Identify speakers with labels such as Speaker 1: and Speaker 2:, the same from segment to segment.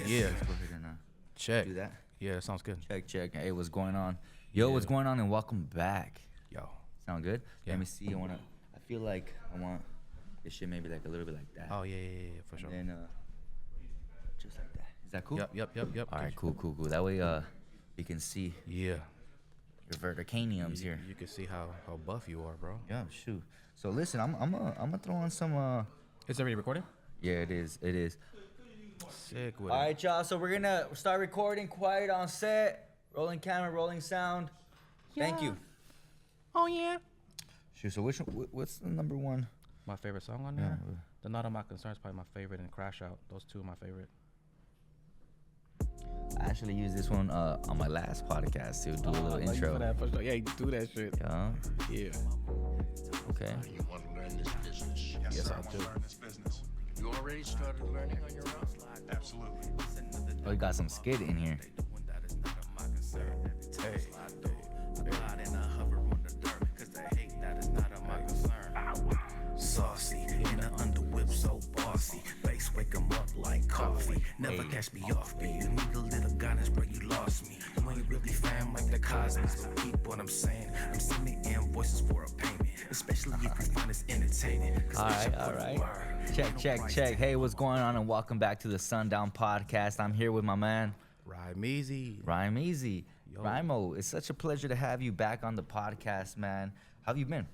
Speaker 1: Yeah.
Speaker 2: Let's go ahead and
Speaker 1: Check.
Speaker 2: do that.
Speaker 1: Yeah, that sounds good.
Speaker 2: Check. Hey, what's going on? Yo, what's going on? And welcome back.
Speaker 1: Yo.
Speaker 2: Sound good?
Speaker 1: Yeah.
Speaker 2: Let me see. I feel like I want this shit maybe like a little bit like that.
Speaker 1: Oh, yeah, for sure.
Speaker 2: And then just like that. Is that cool?
Speaker 1: Yep.
Speaker 2: All right, cool. That way we can see
Speaker 1: Yeah.
Speaker 2: your verticaniums here.
Speaker 1: You can see how buff you are, bro.
Speaker 2: Yeah, shoot. So listen, I'm gonna throw on some.
Speaker 1: It's already recording?
Speaker 2: Yeah, it is.
Speaker 1: Sick with
Speaker 2: All
Speaker 1: it.
Speaker 2: right, y'all. So we're gonna start recording. Quiet on set. Rolling camera, rolling sound. Thank you.
Speaker 1: Oh, yeah.
Speaker 2: Shoot. So what's the number one?
Speaker 1: My favorite song on there? The Not of My Concern is probably my favorite, and Crash Out. Those two are my favorite.
Speaker 2: I actually used this one on my last podcast to do a little intro.
Speaker 1: Yeah, you do that shit.
Speaker 2: Yeah.
Speaker 1: Yeah.
Speaker 2: Okay.
Speaker 3: You want to learn this business?
Speaker 1: Yes, I do.
Speaker 3: Learn this business.
Speaker 4: You already started learning on your own?
Speaker 3: Absolutely.
Speaker 2: Oh, you got some skid in here.
Speaker 1: Hey.
Speaker 4: Saucy, in the underwhip, so bossy. Bass wake 'em up like coffee. Never catch me off beat. You need a little guidance, bro, you lost me. You ain't really fam like the Cosmos, so keep what I'm saying. I'm sending invoices for a payment, especially if you find this entertaining.
Speaker 2: All right. Check. Hey, what's going on? And welcome back to the Sundown Podcast. I'm here with my man, Rymeezee.
Speaker 1: Yo.
Speaker 2: Rymo, it's such a pleasure to have you back on the podcast, man. How have you been?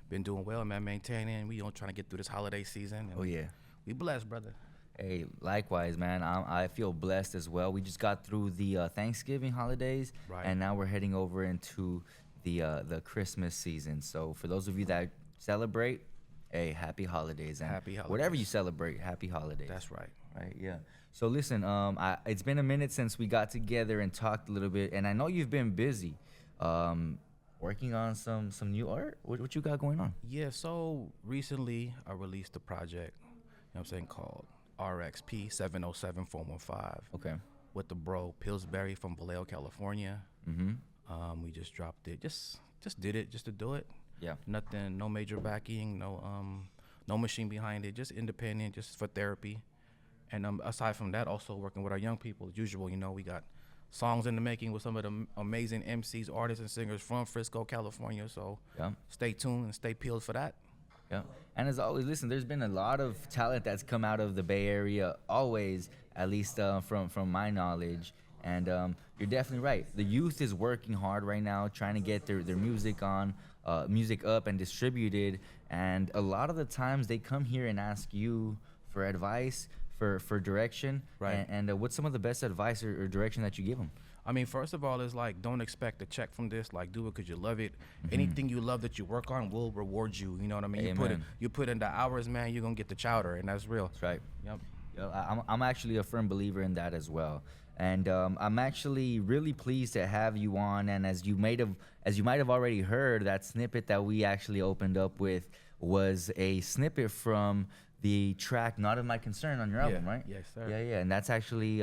Speaker 1: Been doing well, man. Maintaining. We trying to get through this holiday season. And
Speaker 2: Oh, yeah.
Speaker 1: We blessed, brother.
Speaker 2: Hey, likewise, man. I feel blessed as well. We just got through the Thanksgiving holidays,
Speaker 1: Right.
Speaker 2: and now we're heading over into the Christmas season. So for those of you that celebrate, hey, happy holidays. And
Speaker 1: Happy holidays.
Speaker 2: whatever you celebrate, happy holidays.
Speaker 1: That's right.
Speaker 2: Right, yeah. So listen, it's been a minute since we got together and talked a little bit, and I know you've been busy working on some new art. What you got going on?
Speaker 1: Yeah, so recently I released a project, you know what I'm saying, called RXP 707415
Speaker 2: Okay.
Speaker 1: with the bro Pillsbury from Vallejo, California.
Speaker 2: Mm-hmm.
Speaker 1: We just dropped it. Just did it just to do it.
Speaker 2: Yeah.
Speaker 1: Nothing, no major backing, no machine behind it, just independent, just for therapy. And aside from that, also working with our young people as usual. You know, we got songs in the making with some of the amazing MCs, artists, and singers from Frisco, California. So
Speaker 2: Yeah.
Speaker 1: stay tuned and stay peeled for that.
Speaker 2: Yeah. And as always, listen, there's been a lot of talent that's come out of the Bay Area, always, at least from my knowledge. And you're definitely right. The youth is working hard right now, trying to get their music music up and distributed. And a lot of the times they come here and ask you for advice, for direction.
Speaker 1: Right.
Speaker 2: And what's some of the best advice or direction that you give them?
Speaker 1: I mean, first of all, it's like, don't expect a check from this. Like, do it because you love it. Anything you love that you work on will reward you. You know what I mean?
Speaker 2: Amen.
Speaker 1: You put in the hours, man, you're going to get the chowder, and that's real.
Speaker 2: That's right.
Speaker 1: Yep.
Speaker 2: Yeah, I'm actually a firm believer in that as well, and I'm actually really pleased to have you on. And as you might have already heard, that snippet that we actually opened up with was a snippet from the track "Not of My Concern" on your album, right?
Speaker 1: Yes, sir.
Speaker 2: Yeah, and that's actually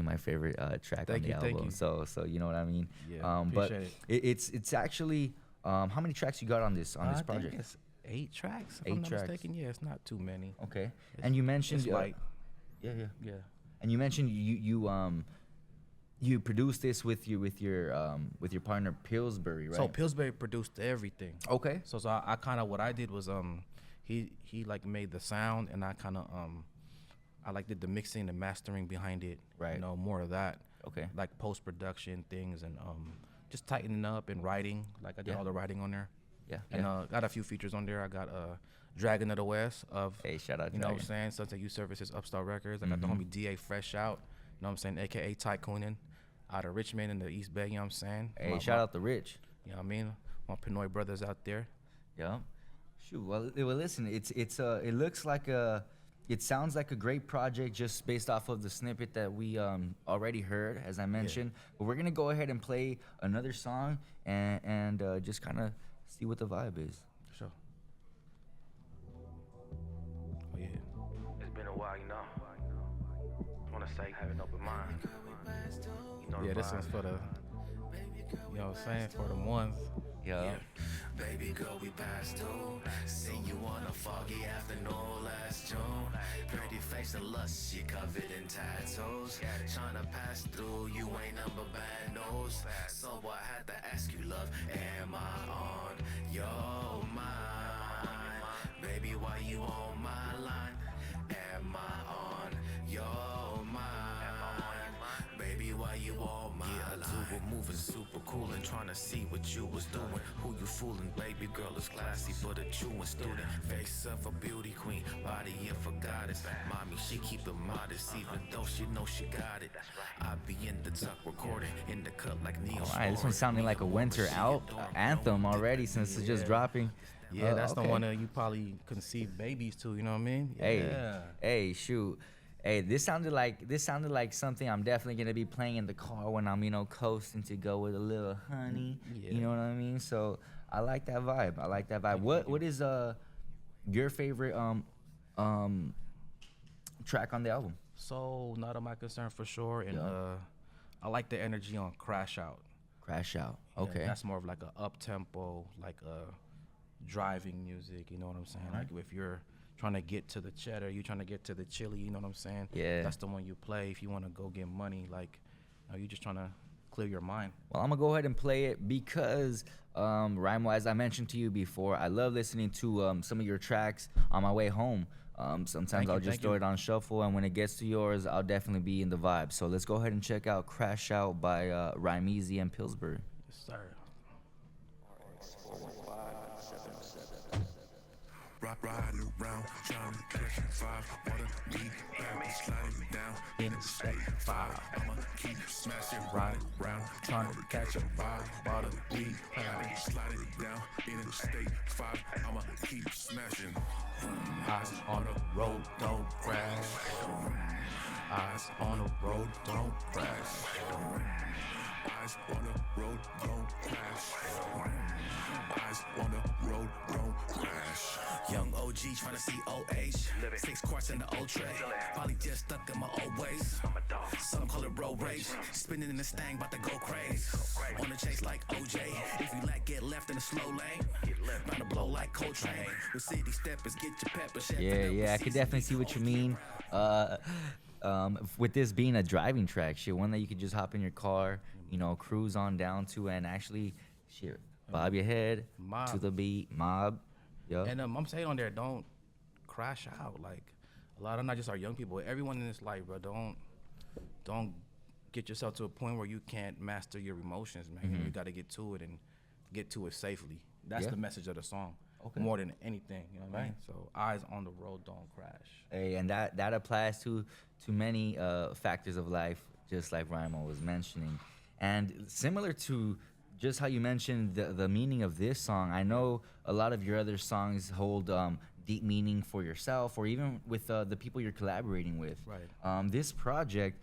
Speaker 2: my favorite track on the album.
Speaker 1: Thank you.
Speaker 2: So you know what I mean.
Speaker 1: Yeah,
Speaker 2: But
Speaker 1: appreciate
Speaker 2: it's actually how many tracks you got on this
Speaker 1: I
Speaker 2: project?
Speaker 1: think it's 8 tracks. If
Speaker 2: 8
Speaker 1: I'm not
Speaker 2: tracks.
Speaker 1: mistaken. Yeah, it's not too many.
Speaker 2: Okay, and you mentioned
Speaker 1: It's light.
Speaker 2: Yeah.
Speaker 1: Yeah.
Speaker 2: And you mentioned you produced this with your partner Pillsbury, right?
Speaker 1: So Pillsbury produced everything.
Speaker 2: Okay.
Speaker 1: So I kind of, what I did was he like made the sound, and I kind of I like did the mixing and mastering behind it.
Speaker 2: Right.
Speaker 1: You know, more of that.
Speaker 2: Okay.
Speaker 1: Like post production things, and just tightening up and writing. Like I did all the writing on there.
Speaker 2: Yeah.
Speaker 1: And got a few features on there. I got Dragon of the West of
Speaker 2: Hey, shout out
Speaker 1: you know what I'm
Speaker 2: Dragon.
Speaker 1: saying, Sunset Youth Services, Upstart Records. I got the homie DA Fresh Out, you know what I'm saying, aka Tycoonin, out of Richmond in the East Bay, you know what I'm saying.
Speaker 2: Hey, shout out to Rich.
Speaker 1: You know what I mean? My Pinoy brothers out there.
Speaker 2: Yeah. Shoot. Well, listen. It looks like it sounds like a great project just based off of the snippet that we already heard, as I mentioned. But we're gonna go ahead and play another song and just kind of see what the vibe is.
Speaker 1: Sure. Oh yeah.
Speaker 4: It's been a while, you know. I want to say, have an open mind. You know
Speaker 1: Yeah,
Speaker 4: the
Speaker 1: this
Speaker 4: vibe.
Speaker 1: one's for the, you know what I'm saying, for the ones.
Speaker 2: Yeah.
Speaker 4: Baby girl, we passed through. See you on a foggy afternoon last June. Pretty face and lust, she covered in tattoos. Tryna pass through, you ain't number bad news. So I had to ask you, love, am I on your mind? Baby, why you on my line? Am I on your mind? Baby, why you on my line? Yeah, were moving super cool and trying to see what you was doing. Who you fooling? Baby girl is classy, but a truant student. Face of a beauty queen, body of a goddess. Mommy, she keep it modest, even though she know she got it. I be in the tuck recording, in the cut like Neil.
Speaker 2: Alright, this one's sounding like a winter anthem already since it's just dropping.
Speaker 1: Yeah, that's
Speaker 2: okay.
Speaker 1: the one that you probably conceive babies to. You know what I mean?
Speaker 2: Hey, shoot. Hey, this sounded like something I'm definitely gonna be playing in the car when I'm, coasting to go with a little honey.
Speaker 1: Yeah.
Speaker 2: You know what I mean? So I like that vibe. What is your favorite track on the album?
Speaker 1: So not of my concern for sure, and I like the energy on Crash Out.
Speaker 2: Crash Out.
Speaker 1: Yeah,
Speaker 2: Okay.
Speaker 1: that's more of like a up tempo, like driving music. You know what I'm saying? Like if you're trying to get to the cheddar, you trying to get to the chili. You know what I'm saying?
Speaker 2: Yeah.
Speaker 1: That's the one you play if you want to go get money. Like, you just trying to clear your mind.
Speaker 2: Well, I'm gonna go ahead and play it because, Rymo, as I mentioned to you before, I love listening to some of your tracks on my way home. Sometimes I'll just throw it on shuffle, and when it gets to yours, I'll definitely be in the vibe. So let's go ahead and check out "Crash Out" by Rymeezee and Pillsbury.
Speaker 1: Yes, sir.
Speaker 5: Riding around, trying to catch a vibe. Water, weed, baby, sliding down in the state 5. I'ma keep smashing, riding around, trying to catch a vibe. Water, weed, baby, sliding down in the state 5. I'ma keep smashing.
Speaker 1: Eyes on the road, don't crash. Eyes on the road, don't crash.
Speaker 5: Eyes on the road, don't crash. Eyes on the road, don't crash.
Speaker 4: Young OG tryna see OH. 6 quarts in the old tray. Probably just stuck in my old ways. Some call it road rage. Spinning in the stang, bout to go crazy. On the chase like OJ. If you like, get left in the slow lane. Bound to blow like Coltrane. With city steppers, get your pepper.
Speaker 2: Yeah, I could definitely see what you mean. With this being a driving track, one that you could just hop in your car, cruise on down to, and actually, bob your head to the beat, mob. Yeah.
Speaker 1: And I'm saying on there, don't crash out. Like, a lot of not just our young people, everyone in this life, bro. Don't get yourself to a point where you can't master your emotions, man. You got to get to it and get to it safely. That's the message of the song.
Speaker 2: Okay.
Speaker 1: More than anything, you know what I mean? So eyes on the road, don't crash.
Speaker 2: Hey, and that applies to many factors of life, just like Rymo was mentioning. And similar to just how you mentioned the meaning of this song, I know a lot of your other songs hold deep meaning for yourself, or even with the people you're collaborating with.
Speaker 1: Right.
Speaker 2: This project,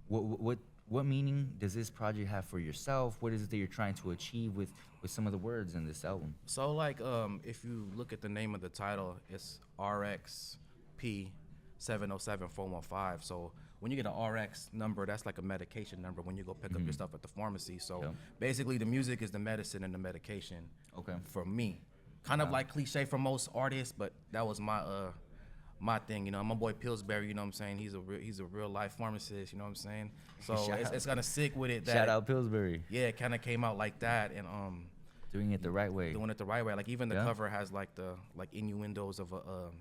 Speaker 2: what meaning does this project have for yourself? What is it that you're trying to achieve with some of the words in this album?
Speaker 1: So, like, if you look at the name of the title, it's RXP 707415. So when you get an RX number, that's like a medication number when you go pick up your stuff at the pharmacy. So basically, the music is the medicine and the medication.
Speaker 2: Okay.
Speaker 1: For me, kind of like cliche for most artists, but that was my thing. My boy Pillsbury, you know what I'm saying? He's a real life pharmacist, you know what I'm saying? So it's kind of sick with it. That,
Speaker 2: Shout out Pillsbury.
Speaker 1: Yeah, it kind of came out like that, and
Speaker 2: doing it the right way.
Speaker 1: Doing it the right way. Like even the cover has like the innuendos of a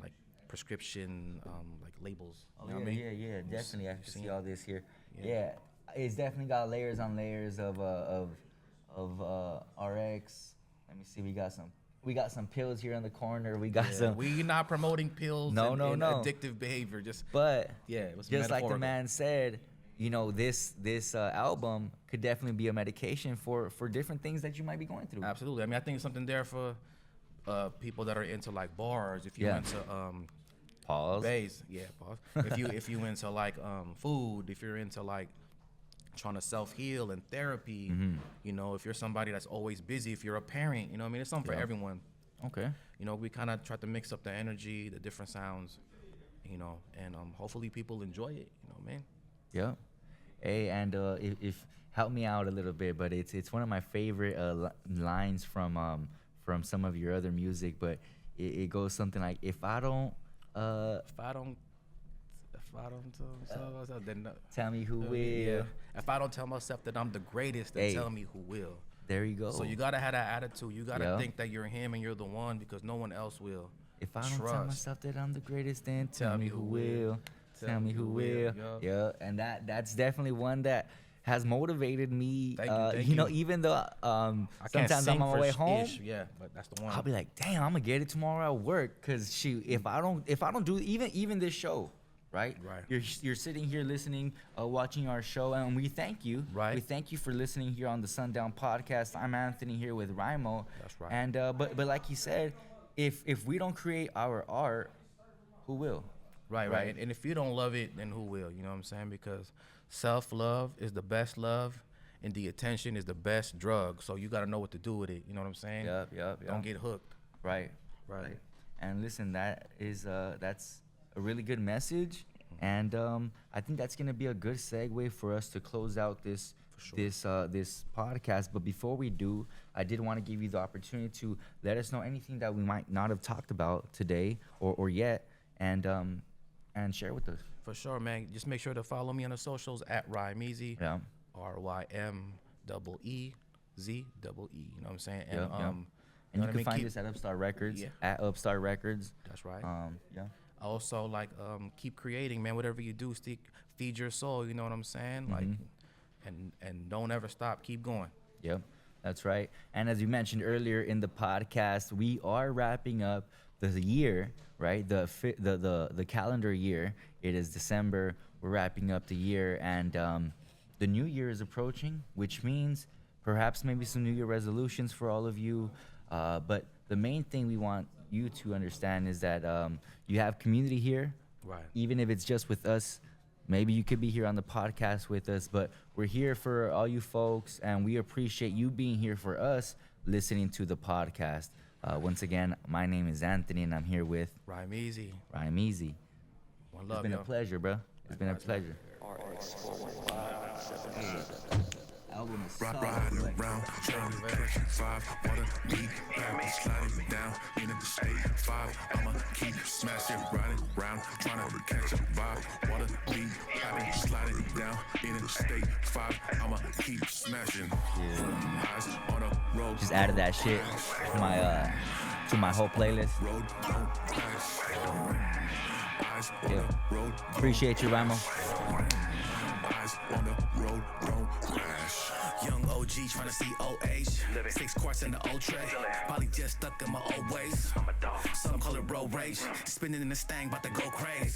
Speaker 1: like prescription like labels. You know what I mean?
Speaker 2: Yeah, definitely. I can see all this here.
Speaker 1: Yeah.
Speaker 2: Yeah, it's definitely got layers on layers of RX. Let me see. We got some pills here in the corner. We got some.
Speaker 1: We not promoting pills.
Speaker 2: No.
Speaker 1: Addictive behavior.
Speaker 2: But
Speaker 1: it was
Speaker 2: just like the
Speaker 1: metaphorical.
Speaker 2: man said, this album could definitely be a medication for different things that you might be going through.
Speaker 1: Absolutely. I mean, I think it's something there for people that are into like bars. If you're into
Speaker 2: Pause.
Speaker 1: bass, pause. if you into like food, if you're into like trying to self-heal and therapy, if you're somebody that's always busy, if you're a parent, you know what I mean? It's something for everyone.
Speaker 2: Okay.
Speaker 1: We kind of try to mix up the energy, the different sounds, and hopefully people enjoy it, you know what I mean?
Speaker 2: Yeah. Hey, and if help me out a little bit, but it's one of my favorite lines from from some of your other music, but it goes something like, if I don't
Speaker 1: If I don't tell myself, then
Speaker 2: tell me who will.
Speaker 1: yeah. If I don't tell myself that I'm the greatest, then
Speaker 2: Hey.
Speaker 1: tell me who will.
Speaker 2: There you go.
Speaker 1: So you gotta have that attitude. You gotta
Speaker 2: Yeah.
Speaker 1: think that you're him and you're the one, because no one else will.
Speaker 2: If I don't tell
Speaker 1: Trust.
Speaker 2: myself that I'm the greatest, then tell me who will. Tell me who will.
Speaker 1: Yup.
Speaker 2: Yeah, and that's definitely one that has motivated me.
Speaker 1: Thank
Speaker 2: you
Speaker 1: you.
Speaker 2: know, even though
Speaker 1: I can't
Speaker 2: sometimes
Speaker 1: sing
Speaker 2: I'm on my
Speaker 1: for
Speaker 2: way home,
Speaker 1: ish, yeah, but that's the one.
Speaker 2: I'll be like, damn, I'm gonna get it tomorrow at work. Cause shoot, if I don't do even this show, right?
Speaker 1: Right.
Speaker 2: You're sitting here listening, watching our show, and we thank you.
Speaker 1: Right.
Speaker 2: We thank you for listening here on the Sundown Podcast. I'm Anthony here with Rymo.
Speaker 1: That's right.
Speaker 2: And but like you said, if we don't create our art, who will?
Speaker 1: Right. And if you don't love it, then who will? You know what I'm saying? Because self-love is the best love, and the attention is the best drug. So you got to know what to do with it. You know what I'm saying?
Speaker 2: Yep.
Speaker 1: Don't get hooked.
Speaker 2: Right. And listen, that is that's a really good message, and I think that's gonna be a good segue for us to close out this this podcast. But before we do, I did want to give you the opportunity to let us know anything that we might not have talked about today or yet, and share with us.
Speaker 1: For sure, man. Just make sure to follow me on the socials at Rymeezee.
Speaker 2: Yeah.
Speaker 1: RYMEEZEE. You know what I'm saying? And
Speaker 2: Yep, yep.
Speaker 1: know
Speaker 2: And
Speaker 1: what
Speaker 2: you
Speaker 1: I
Speaker 2: can
Speaker 1: mean?
Speaker 2: find
Speaker 1: Keep-
Speaker 2: us at Upstart Records,
Speaker 1: Yeah.
Speaker 2: at Upstart Records.
Speaker 1: That's right.
Speaker 2: Yeah.
Speaker 1: Also, like, keep creating, man. Whatever you do, feed your soul. You know what I'm saying? Like, and don't ever stop. Keep going.
Speaker 2: Yep, that's right. And as you mentioned earlier in the podcast, we are wrapping up the year, right? The calendar year. It is December. We're wrapping up the year, and the new year is approaching, which means perhaps maybe some New Year resolutions for all of you. But the main thing we want you to understand is that you have community here.
Speaker 1: Right.
Speaker 2: Even if it's just with us, maybe you could be here on the podcast with us, but we're here for all you folks, and we appreciate you being here for us, listening to the podcast. Once again, my name is Anthony, and I'm here with
Speaker 1: Rymeezee.
Speaker 2: Rymeezee.
Speaker 1: One
Speaker 2: It's
Speaker 1: love,
Speaker 2: been
Speaker 1: yo.
Speaker 2: a pleasure, bro. It's been a pleasure. Album is solid,
Speaker 5: Riding
Speaker 2: like-
Speaker 5: around, trying to catch 5. Water, weed, baby, sliding down in the state 5. I'ma keep smashing, riding around, trying to catch a vibe. Water, weed, baby, sliding down in the state 5. I'ma keep smashing. Eyes on the road.
Speaker 2: Just added that shit to my whole playlist.
Speaker 5: Road, don't crash. Eyes on
Speaker 2: Yeah.
Speaker 5: the road.
Speaker 2: Appreciate you, Ramo.
Speaker 5: Eyes on the road, don't crash.
Speaker 4: Young OG tryna see OH. 6 quarts in the old tray. Probably just stuck in my old ways. Some call it road rage. Spinning in the stang, about to go crazy.